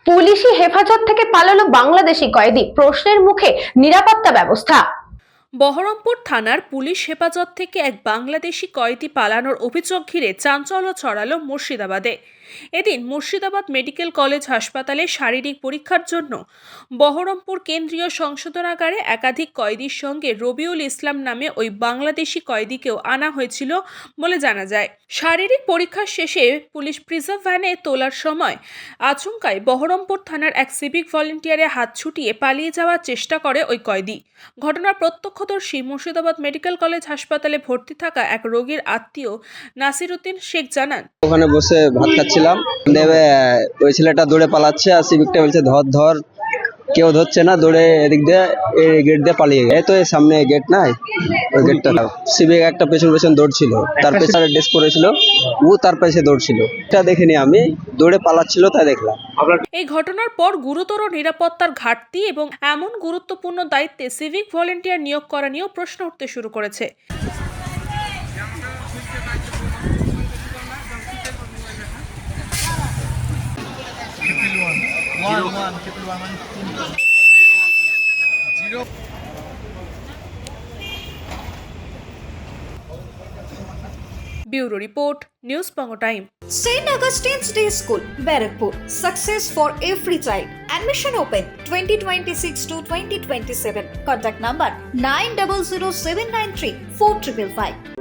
পুলিশি হেফাজত থেকে পালালো বাংলাদেশি কয়েদি, প্রশ্নের মুখে নিরাপত্তা ব্যবস্থা। বহরমপুর থানার পুলিশ হেফাজত থেকে এক বাংলাদেশি কয়েদি পালানোর অভিযোগ ঘিরে চাঞ্চল্য ছড়ালো মুর্শিদাবাদে। এদিন মুর্শিদাবাদ মেডিকেল কলেজ হাসপাতালে শারীরিক পরীক্ষার জন্য বহরমপুর কেন্দ্রীয় সংশোধনাগারে একাধিক কয়েদির সঙ্গে রবিউল ইসলাম নামে ওই বাংলাদেশি কয়েদিকেও আনা হয়েছিল বলে জানা যায়। শারীরিক পরীক্ষা শেষে পুলিশ প্রিজার্ভ ভ্যানে তোলার সময় আচমকাই বহরমপুর থানার এক সিভিক ভলেন্টিয়ারের হাত ছুটিয়ে পালিয়ে যাওয়ার চেষ্টা করে ওই কয়েদি। ঘটনার প্রত্যক্ষদর্শী মুর্শিদাবাদ মেডিকেল কলেজ হাসপাতালে ভর্তি থাকা এক রোগীর আত্মীয় নাসির উদ্দিন শেখ জানান, ওখানে বসে ভাত খাচ্ছিলাম, দেবে ওই ছেলেটা দৌড়ে পালাচ্ছে আর সিভিকটা বলছে ধর ধর, কেউ ধরছে না, দৌড়ে এদিক দিয়ে এই গেট দিয়ে পালিয়ে গেছে। এই তো এই সামনে গেট নাই, ওই গেটটা সিভিক একটা পেছন পেছন দৌড়ছিল, তার পেছনে ড্রেস পরেছিল, ও তার পেছে দৌড়ছিল, এটা দেখিনি আমি, দৌড়ে পালাচ্ছিল তাই দেখলাম। এই ঘটনার পর গুরুতর নিরাপত্তার ঘাটতি এবং এমন গুরুত্বপূর্ণ দায়িত্বে সিভিক ভলেন্টিয়ার নিয়োগ করা নিয়েও প্রশ্ন উঠতে শুরু করেছে। Bureau Report, News Pongo Time. St. Augustine's Day School, Barrackpur. Success for every child. Admission open 2026 to 2027. Contact number 900793 4555.